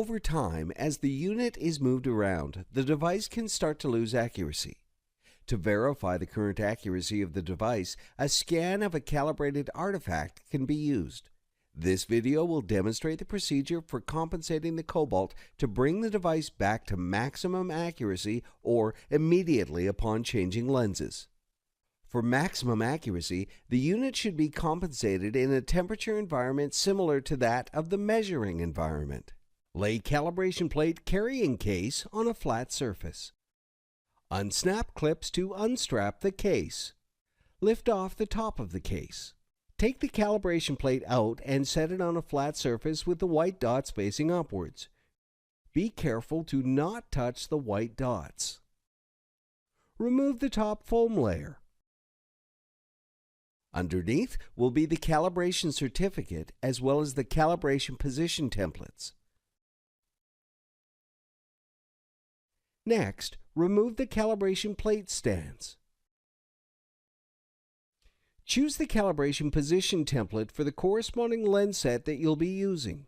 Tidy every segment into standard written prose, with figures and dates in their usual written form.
Over time, as the unit is moved around, the device can start to lose accuracy. To verify the current accuracy of the device, a scan of a calibrated artifact can be used. This video will demonstrate the procedure for compensating the cobalt to bring the device back to maximum accuracy or immediately upon changing lenses. For maximum accuracy, the unit should be compensated in a temperature environment similar to that of the measuring environment. Lay calibration plate carrying case on a flat surface. Unsnap clips to unstrap the case. Lift off the top of the case. Take the calibration plate out and set it on a flat surface with the white dots facing upwards. Be careful to not touch the white dots. Remove the top foam layer. Underneath will be the calibration certificate as well as the calibration position templates. Next, remove the calibration plate stands. Choose the calibration position template for the corresponding lens set that you'll be using.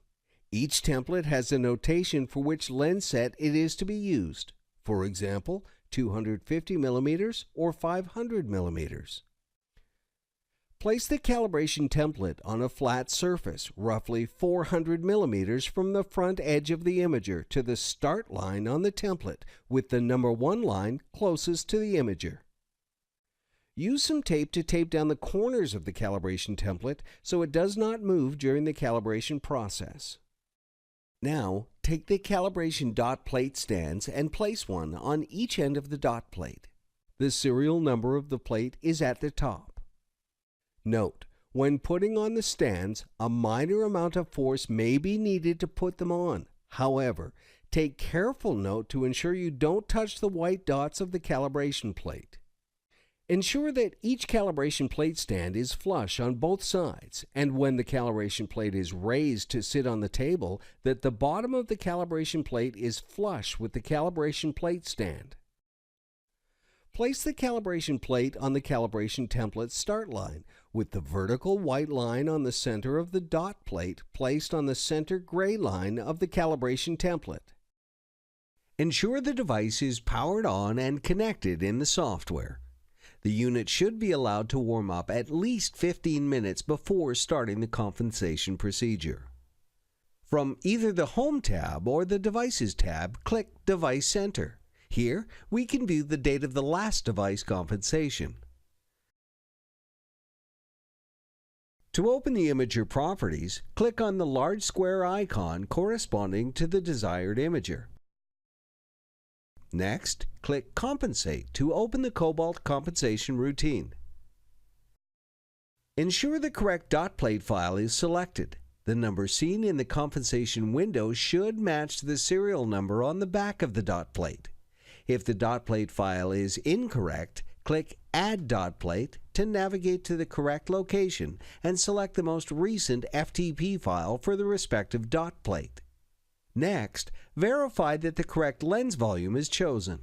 Each template has a notation for which lens set it is to be used. For example, 250 mm or 500 mm. Place the calibration template on a flat surface, roughly 400 mm from the front edge of the imager to the start line on the template, with the number 1 line closest to the imager. Use some tape to tape down the corners of the calibration template so it does not move during the calibration process. Now, take the calibration dot plate stands and place one on each end of the dot plate. The serial number of the plate is at the top. Note, when putting on the stands, a minor amount of force may be needed to put them on. However, take careful note to ensure you don't touch the white dots of the calibration plate. Ensure that each calibration plate stand is flush on both sides, and when the calibration plate is raised to sit on the table, that the bottom of the calibration plate is flush with the calibration plate stand. Place the calibration plate on the calibration template start line, with the vertical white line on the center of the dot plate placed on the center gray line of the calibration template. Ensure the device is powered on and connected in the software. The unit should be allowed to warm up at least 15 minutes before starting the compensation procedure. From either the Home tab or the Devices tab, click Device Center. Here, we can view the date of the last device compensation. To open the imager properties, click on the large square icon corresponding to the desired imager. Next, click Compensate to open the Cobalt compensation routine. Ensure the correct dot plate file is selected. The number seen in the compensation window should match the serial number on the back of the dot plate. If the dot plate file is incorrect, click Add Dot Plate to navigate to the correct location and select the most recent FTP file for the respective dot plate. Next, verify that the correct lens volume is chosen.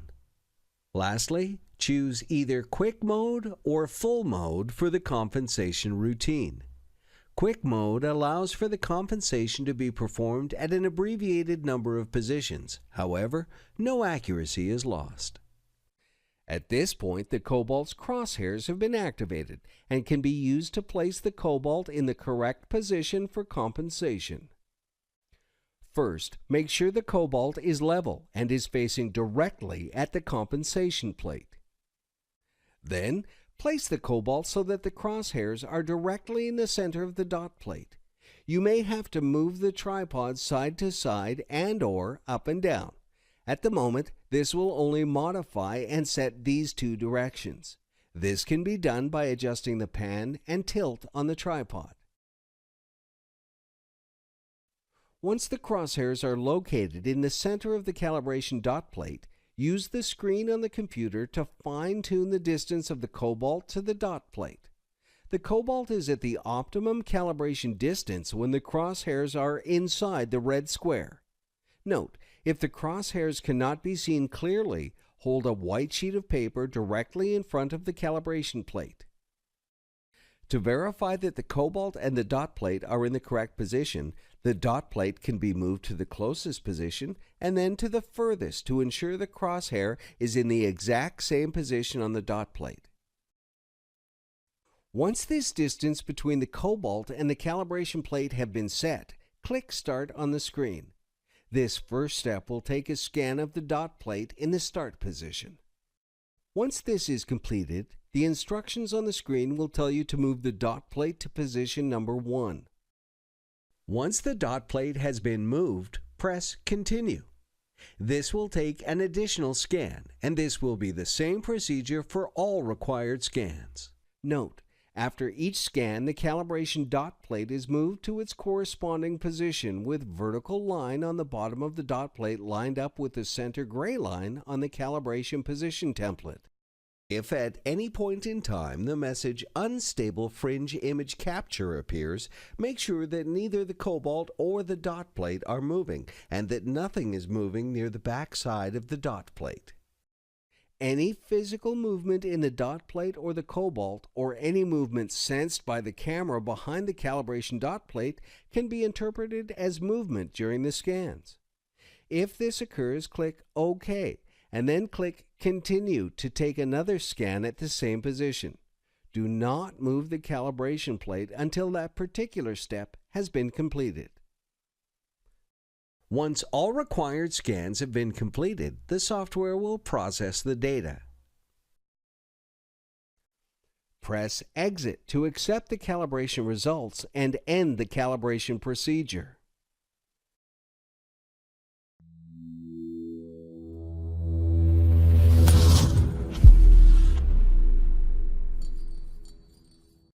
Lastly, choose either Quick Mode or Full Mode for the compensation routine. Quick Mode allows for the compensation to be performed at an abbreviated number of positions. However, no accuracy is lost. At this point, the cobalt's crosshairs have been activated and can be used to place the cobalt in the correct position for compensation. First, make sure the cobalt is level and is facing directly at the compensation plate. Then, place the cobalt so that the crosshairs are directly in the center of the dot plate. You may have to move the tripod side to side and/or up and down. At the moment, this will only modify and set these two directions. This can be done by adjusting the pan and tilt on the tripod. Once the crosshairs are located in the center of the calibration dot plate, use the screen on the computer to fine-tune the distance of the cobalt to the dot plate. The cobalt is at the optimum calibration distance when the crosshairs are inside the red square. Note, if the crosshairs cannot be seen clearly, hold a white sheet of paper directly in front of the calibration plate. To verify that the cobalt and the dot plate are in the correct position, The dot plate can be moved to the closest position and then to the furthest to ensure the crosshair is in the exact same position on the dot plate. Once this distance between the cobalt and the calibration plate have been set, click Start on the screen. This first step will take a scan of the dot plate in the start position. Once this is completed, the instructions on the screen will tell you to move the dot plate to position number 1. Once the dot plate has been moved, press Continue. This will take an additional scan, and this will be the same procedure for all required scans. Note, after each scan, the calibration dot plate is moved to its corresponding position with vertical line on the bottom of the dot plate lined up with the center gray line on the calibration position template. If at any point in time the message Unstable Fringe Image Capture appears, make sure that neither the cobalt or the dot plate are moving and that nothing is moving near the back side of the dot plate. Any physical movement in the dot plate or the cobalt, or any movement sensed by the camera behind the calibration dot plate, can be interpreted as movement during the scans. If this occurs, click OK, and then click Continue to take another scan at the same position. Do not move the calibration plate until that particular step has been completed. Once all required scans have been completed, the software will process the data. Press Exit to accept the calibration results and end the calibration procedure.